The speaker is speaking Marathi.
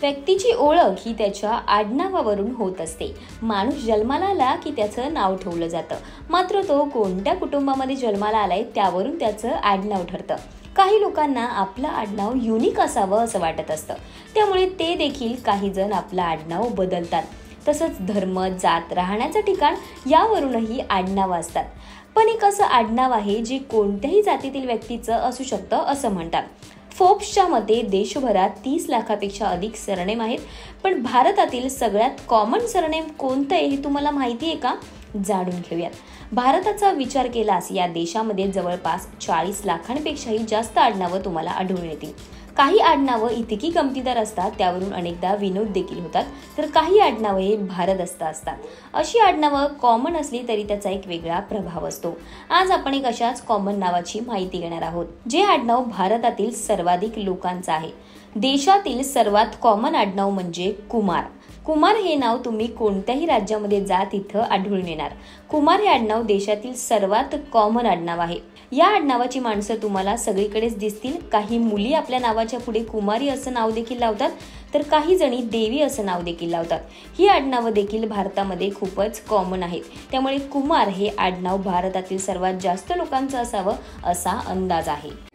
व्यक्तीची ओळख ही त्याच्या आडनावावरून होत असते. माणूस जन्माला आला की त्याचं नाव ठेवलं जातं, मात्र तो कोणत्या कुटुंबामध्ये जन्माला आलाय त्यावरून त्याचं आडनाव ठरतं. काही लोकांना आपलं आडनाव युनिक असावं असं वाटत असतं, त्यामुळे ते देखील काही जण आपलं आडनाव बदलतात. तसंच धर्म, जात, राहण्याचं ठिकाण यावरूनही आडनावं असतात. पण एक असं आडनाव आहे जे कोणत्याही जातीतील व्यक्तीचं असू शकतं असं म्हणतात. फोर्ब्सच्या मते देशभरात 30 लाखापेक्षा अधिक सरनेम आहेत. पण भारतातील सगळ्यात कॉमन सरनेम कोणतं आहे हे तुम्हाला माहिती आहे का? जाणून घेऊयात. भारताचा विचार केल्यास या देशामध्ये जवळपास 40 लाखांपेक्षाही जास्त आडनावं तुम्हाला आढळून येतील. काही आडनावं इतकी गमतीदार असतात त्यावरून अनेकदा विनोद देखील होतात, तर काही आडनावं हे भारदस्त असतात. अशी आडनावं कॉमन असली तरी त्याचा एक वेगळा प्रभाव असतो. आज आपण एक अशाच कॉमन नावाची माहिती घेणार आहोत, जे आडनाव भारतातील सर्वाधिक लोकांचं आहे. देशातील सर्वात कॉमन आडनाव म्हणजे कुमार. कुमार हे नाव तुम्ही कोणत्याही राज्यामध्ये जा तिथं आढळून येणार. कुमार हे आडनाव देशातील सर्वात कॉमन आडनाव आहे. या आडनावाची माणसं तुम्हाला सगळीकडेच दिसतील. काही मुली आपल्या नावाच्या पुढे कुमारी असं नाव देखील लावतात, तर काही जणी देवी असं नाव देखील लावतात. ही आडनावं देखील भारतामध्ये खूपच कॉमन आहेत. त्यामुळे कुमार हे आडनाव भारतातील सर्वात जास्त लोकांचं असावं असा अंदाज आहे.